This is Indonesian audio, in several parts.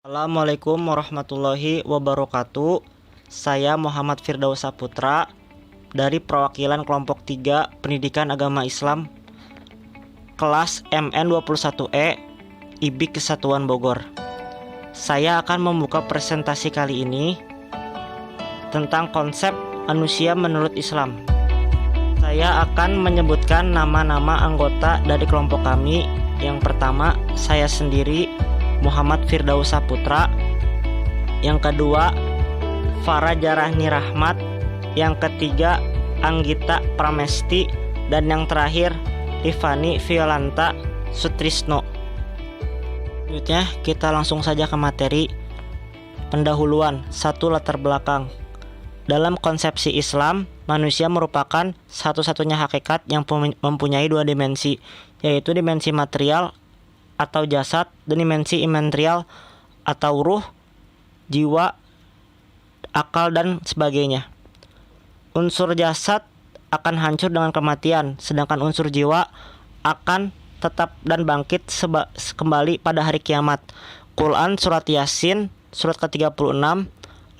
Assalamualaikum warahmatullahi wabarakatuh. Saya Muhammad Firdaus Saputra dari perwakilan kelompok 3 Pendidikan Agama Islam kelas MN21E IBIK Kesatuan Bogor. Saya akan membuka presentasi kali ini tentang konsep manusia menurut Islam. Saya akan menyebutkan nama-nama anggota dari kelompok kami. Yang pertama, saya sendiri Muhammad Firdaus Saputra. Yang kedua, Farah Rahni Rahmat. Yang ketiga, Anggita Pramesti. Dan yang terakhir, Tiffany Violanta Sutrisno. Selanjutnya kita langsung saja ke materi. Pendahuluan. 1. Latar belakang. Dalam konsepsi Islam, manusia merupakan satu-satunya hakikat yang mempunyai 2 dimensi, yaitu dimensi material atau jasad dan dimensi imaterial atau ruh, jiwa, akal, dan sebagainya. Unsur jasad akan hancur dengan kematian, sedangkan unsur jiwa akan tetap dan bangkit kembali pada hari kiamat. Quran Surat Yasin surat ke-36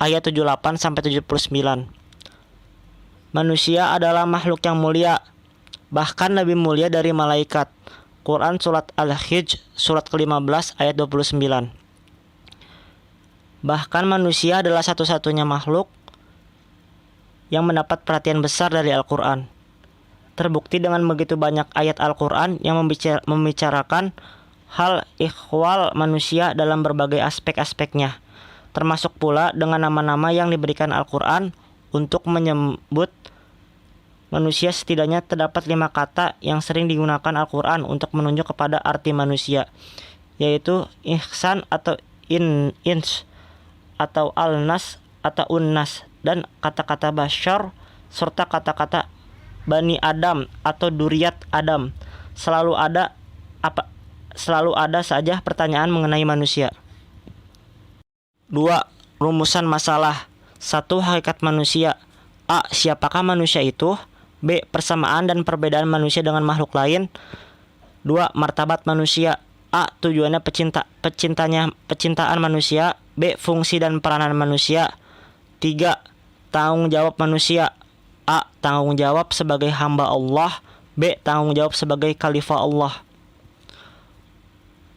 ayat 78 sampai 79. Manusia adalah makhluk yang mulia, bahkan lebih mulia dari malaikat. Quran Surat Al-Hijj surat ke-15 ayat 29. Bahkan manusia adalah satu-satunya makhluk yang mendapat perhatian besar dari Al-Quran. Terbukti dengan begitu banyak ayat Al-Quran yang membicarakan hal ihwal manusia dalam berbagai aspek-aspeknya, termasuk pula dengan nama-nama yang diberikan Al-Quran untuk menyebut manusia. Setidaknya terdapat 5 kata yang sering digunakan Al-Quran untuk menunjuk kepada arti manusia, yaitu ihsan atau ins atau al-nas atau unnas, dan kata-kata bashar serta kata-kata bani Adam atau duriyat Adam. Selalu ada saja pertanyaan mengenai manusia. 2. Rumusan masalah. 1. Hakikat manusia. A. Siapakah manusia itu? B. Persamaan dan perbedaan manusia dengan makhluk lain. 2. Martabat manusia. A. Tujuannya pecintaan manusia. B. Fungsi dan peranan manusia. 3. Tanggung jawab manusia. A. Tanggung jawab sebagai hamba Allah. B. Tanggung jawab sebagai khalifah Allah.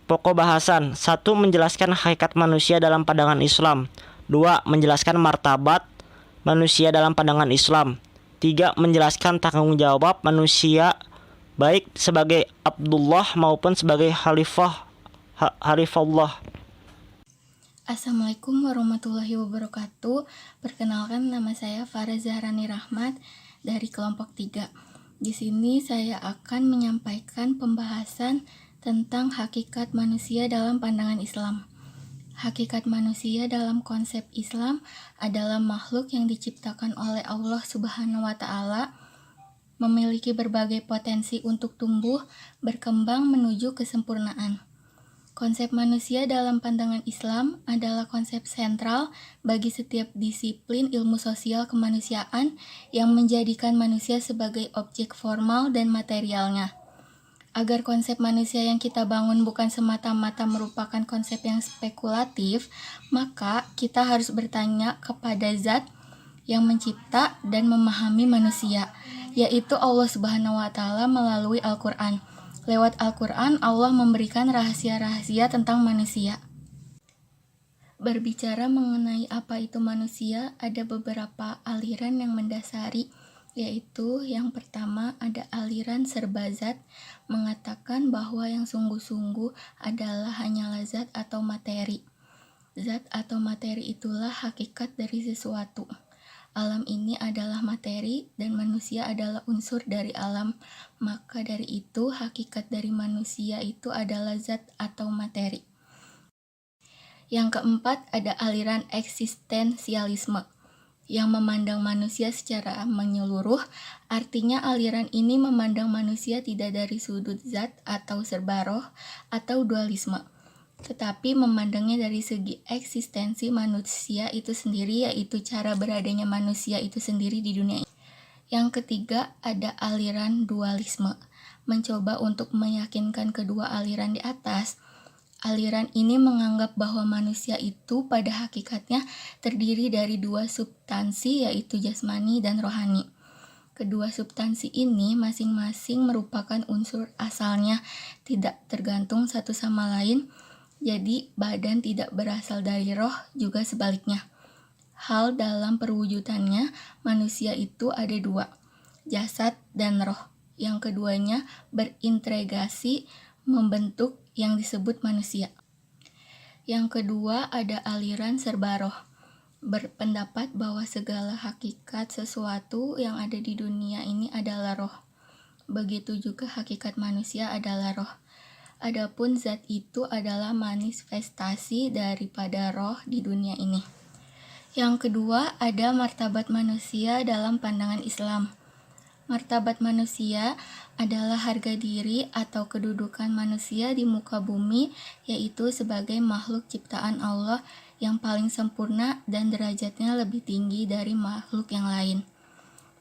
Pokok bahasan. 1. Menjelaskan hakikat manusia dalam pandangan Islam. 2. Menjelaskan martabat manusia dalam pandangan Islam. 3. Menjelaskan tanggung jawab manusia baik sebagai Abdullah maupun sebagai Khalifah Allah. Assalamualaikum warahmatullahi wabarakatuh. Perkenalkan, nama saya Farah Zahrani Rahmat dari kelompok 3. Di sini saya akan menyampaikan pembahasan tentang hakikat manusia dalam pandangan Islam. Hakikat manusia dalam konsep Islam adalah makhluk yang diciptakan oleh Allah Subhanahu wa Ta'ala, memiliki berbagai potensi untuk tumbuh, berkembang menuju kesempurnaan. Konsep manusia dalam pandangan Islam adalah konsep sentral bagi setiap disiplin ilmu sosial kemanusiaan yang menjadikan manusia sebagai objek formal dan materialnya. Agar konsep manusia yang kita bangun bukan semata-mata merupakan konsep yang spekulatif, maka kita harus bertanya kepada Zat yang mencipta dan memahami manusia, yaitu Allah Subhanahu wa Ta'ala melalui Al-Quran. Lewat Al-Quran, Allah memberikan rahasia-rahasia tentang manusia. Berbicara mengenai apa itu manusia, ada beberapa aliran yang mendasari, yaitu yang pertama ada aliran serbazat, mengatakan bahwa yang sungguh-sungguh adalah hanyalah zat atau materi. Zat atau materi itulah hakikat dari sesuatu. Alam ini adalah materi dan manusia adalah unsur dari alam. Maka dari itu hakikat dari manusia itu adalah zat atau materi. Yang keempat ada aliran eksistensialisme yang memandang manusia secara menyeluruh. Artinya aliran ini memandang manusia tidak dari sudut zat atau serbaroh atau dualisme, tetapi memandangnya dari segi eksistensi manusia itu sendiri, yaitu cara beradanya manusia itu sendiri di dunia ini. Yang ketiga ada aliran dualisme, mencoba untuk meyakinkan kedua aliran di atas Aliran ini menganggap bahwa manusia itu pada hakikatnya terdiri dari dua substansi, yaitu jasmani dan rohani. Kedua substansi ini masing-masing merupakan unsur asalnya, tidak tergantung satu sama lain. Jadi badan tidak berasal dari roh, juga sebaliknya. Hal dalam perwujudannya, manusia itu ada dua, jasad dan roh. Yang keduanya berintegrasi membentuk yang disebut manusia. Yang kedua ada aliran serba roh, berpendapat bahwa segala hakikat sesuatu yang ada di dunia ini adalah roh. Begitu juga hakikat manusia adalah roh. Adapun zat itu adalah manifestasi daripada roh di dunia ini. Yang kedua ada martabat manusia dalam pandangan Islam. Martabat manusia adalah harga diri atau kedudukan manusia di muka bumi, yaitu sebagai makhluk ciptaan Allah yang paling sempurna dan derajatnya lebih tinggi dari makhluk yang lain.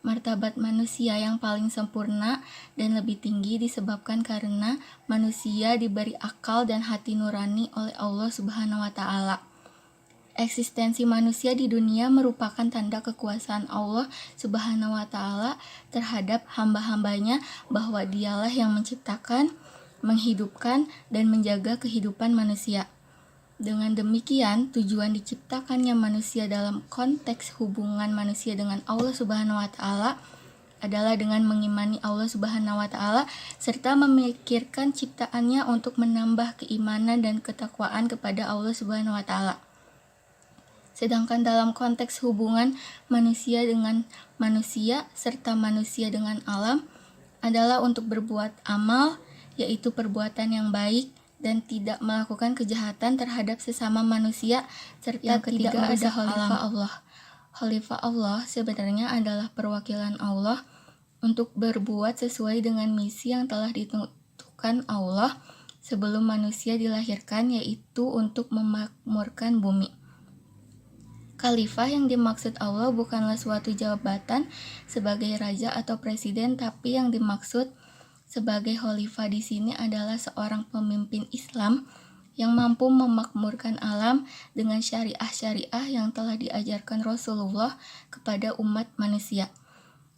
Martabat manusia yang paling sempurna dan lebih tinggi disebabkan karena manusia diberi akal dan hati nurani oleh Allah Subhanahu wa Ta'ala. Eksistensi manusia di dunia merupakan tanda kekuasaan Allah Subhanahu wa Ta'ala terhadap hamba-hambanya, bahwa Dialah yang menciptakan, menghidupkan, dan menjaga kehidupan manusia. Dengan demikian, tujuan diciptakannya manusia dalam konteks hubungan manusia dengan Allah Subhanahu wa Ta'ala adalah dengan mengimani Allah Subhanahu wa Ta'ala serta memikirkan ciptaannya untuk menambah keimanan dan ketakwaan kepada Allah Subhanahu wa Ta'ala. Sedangkan dalam konteks hubungan manusia dengan manusia serta manusia dengan alam adalah untuk berbuat amal, yaitu perbuatan yang baik, dan tidak melakukan kejahatan terhadap sesama manusia, serta tidak ada khalifah Allah. Khalifah Allah sebenarnya adalah perwakilan Allah untuk berbuat sesuai dengan misi yang telah ditentukan Allah sebelum manusia dilahirkan, yaitu untuk memakmurkan bumi. Khalifah yang dimaksud Allah bukanlah suatu jabatan sebagai raja atau presiden, tapi yang dimaksud sebagai khalifah di sini adalah seorang pemimpin Islam yang mampu memakmurkan alam dengan syariah-syariah yang telah diajarkan Rasulullah kepada umat manusia.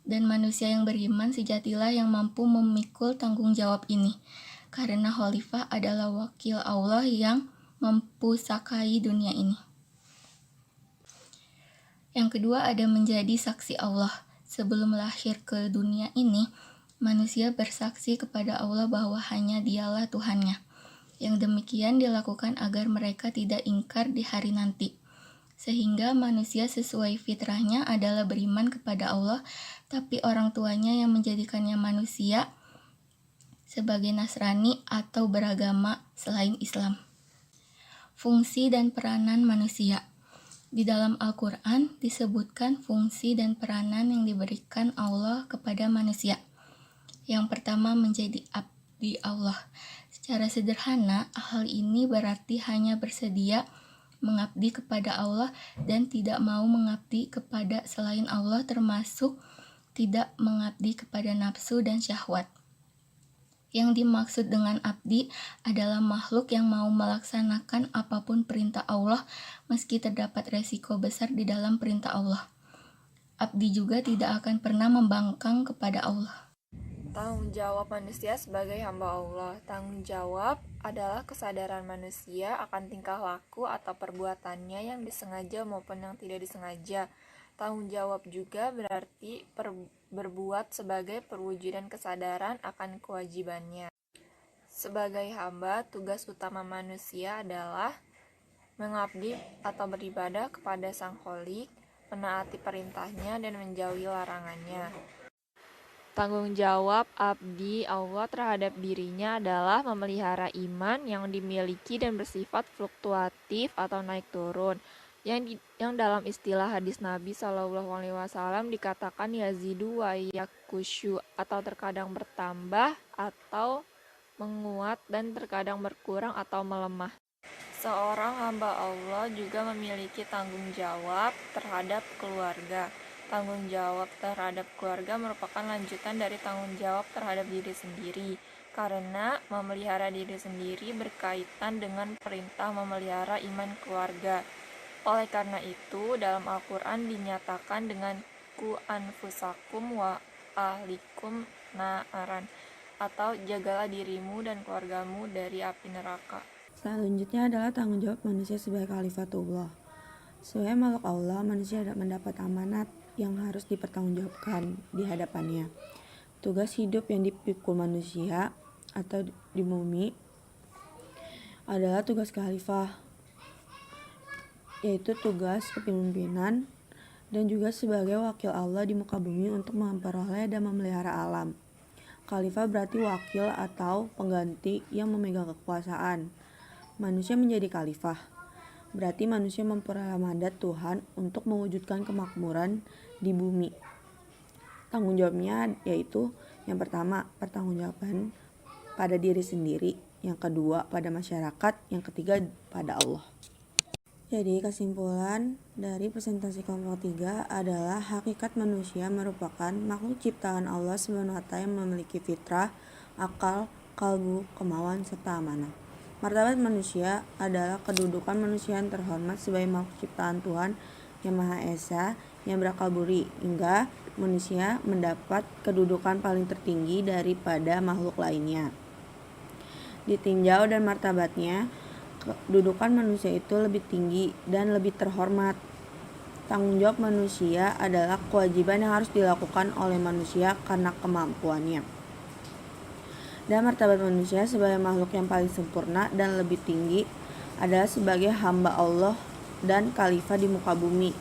Dan manusia yang beriman sejatilah yang mampu memikul tanggung jawab ini, karena khalifah adalah wakil Allah yang mempusakai dunia ini. Yang kedua ada menjadi saksi Allah. Sebelum lahir ke dunia ini, manusia bersaksi kepada Allah bahwa hanya Dialah Tuhannya. Yang demikian dilakukan agar mereka tidak ingkar di hari nanti. Sehingga manusia sesuai fitrahnya adalah beriman kepada Allah, tapi orang tuanya yang menjadikannya manusia sebagai Nasrani atau beragama selain Islam. Fungsi dan peranan manusia. Di dalam Al-Quran disebutkan fungsi dan peranan yang diberikan Allah kepada manusia. Yang pertama menjadi abdi Allah. Secara sederhana, hal ini berarti hanya bersedia mengabdi kepada Allah dan tidak mau mengabdi kepada selain Allah, termasuk tidak mengabdi kepada nafsu dan syahwat. Yang dimaksud dengan abdi adalah makhluk yang mau melaksanakan apapun perintah Allah meski terdapat resiko besar di dalam perintah Allah. Abdi juga tidak akan pernah membangkang kepada Allah. Tanggung jawab manusia sebagai hamba Allah. Tanggung jawab adalah kesadaran manusia akan tingkah laku atau perbuatannya yang disengaja maupun yang tidak disengaja. Tanggung jawab juga berarti berbuat sebagai perwujudan kesadaran akan kewajibannya. Sebagai hamba, tugas utama manusia adalah mengabdi atau beribadah kepada Sang Kholik, menaati perintahnya dan menjauhi larangannya. Tanggung jawab abdi Allah terhadap dirinya adalah memelihara iman yang dimiliki dan bersifat fluktuatif atau naik turun, yang dalam istilah hadis Nabi SAW dikatakan yazidu wa yakushu, atau terkadang bertambah atau menguat dan terkadang berkurang atau melemah. Seorang hamba Allah juga memiliki tanggung jawab terhadap keluarga. Tanggung jawab terhadap keluarga merupakan lanjutan dari tanggung jawab terhadap diri sendiri, karena memelihara diri sendiri berkaitan dengan perintah memelihara iman keluarga. Oleh karena itu, dalam Al-Quran dinyatakan dengan ku anfusakum wa ahlikum naaran, atau jagalah dirimu dan keluargamu dari api neraka. Selanjutnya adalah tanggung jawab manusia sebagai khalifatullah. Sebagai makhluk Allah, manusia mendapat amanat yang harus dipertanggungjawabkan di hadapannya. Tugas hidup yang dipikul manusia atau di bumi adalah tugas khalifah, yaitu tugas kepemimpinan dan juga sebagai wakil Allah di muka bumi untuk memperoleh dan memelihara alam. Khalifah berarti wakil atau pengganti yang memegang kekuasaan. Manusia menjadi khalifah, berarti manusia memperoleh mandat Tuhan untuk mewujudkan kemakmuran di bumi. Tanggung jawabnya yaitu yang pertama, pertanggungjawaban pada diri sendiri, yang kedua pada masyarakat, yang ketiga pada Allah. Jadi kesimpulan dari presentasi kelompok 3 adalah hakikat manusia merupakan makhluk ciptaan Allah SWT yang memiliki fitrah, akal, kalbu, kemauan, serta amanah. Martabat manusia adalah kedudukan manusia yang terhormat sebagai makhluk ciptaan Tuhan yang Maha Esa yang berakal budi, hingga manusia mendapat kedudukan paling tertinggi daripada makhluk lainnya. Ditinjau dan martabatnya, kedudukan manusia itu lebih tinggi dan lebih terhormat. Tanggung jawab manusia adalah kewajiban yang harus dilakukan oleh manusia karena kemampuannya. Dan martabat manusia sebagai makhluk yang paling sempurna dan lebih tinggi adalah sebagai hamba Allah dan khalifah di muka bumi.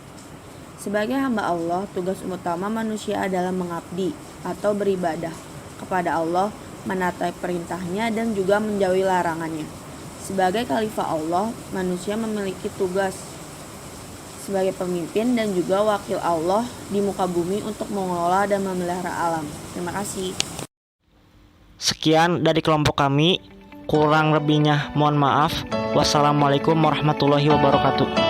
Sebagai hamba Allah, tugas utama manusia adalah mengabdi atau beribadah kepada Allah, menaati perintahnya dan juga menjauhi larangannya. Sebagai khalifah Allah, manusia memiliki tugas sebagai pemimpin dan juga wakil Allah di muka bumi untuk mengelola dan memelihara alam. Terima kasih. Sekian dari kelompok kami, kurang lebihnya mohon maaf. Wassalamualaikum warahmatullahi wabarakatuh.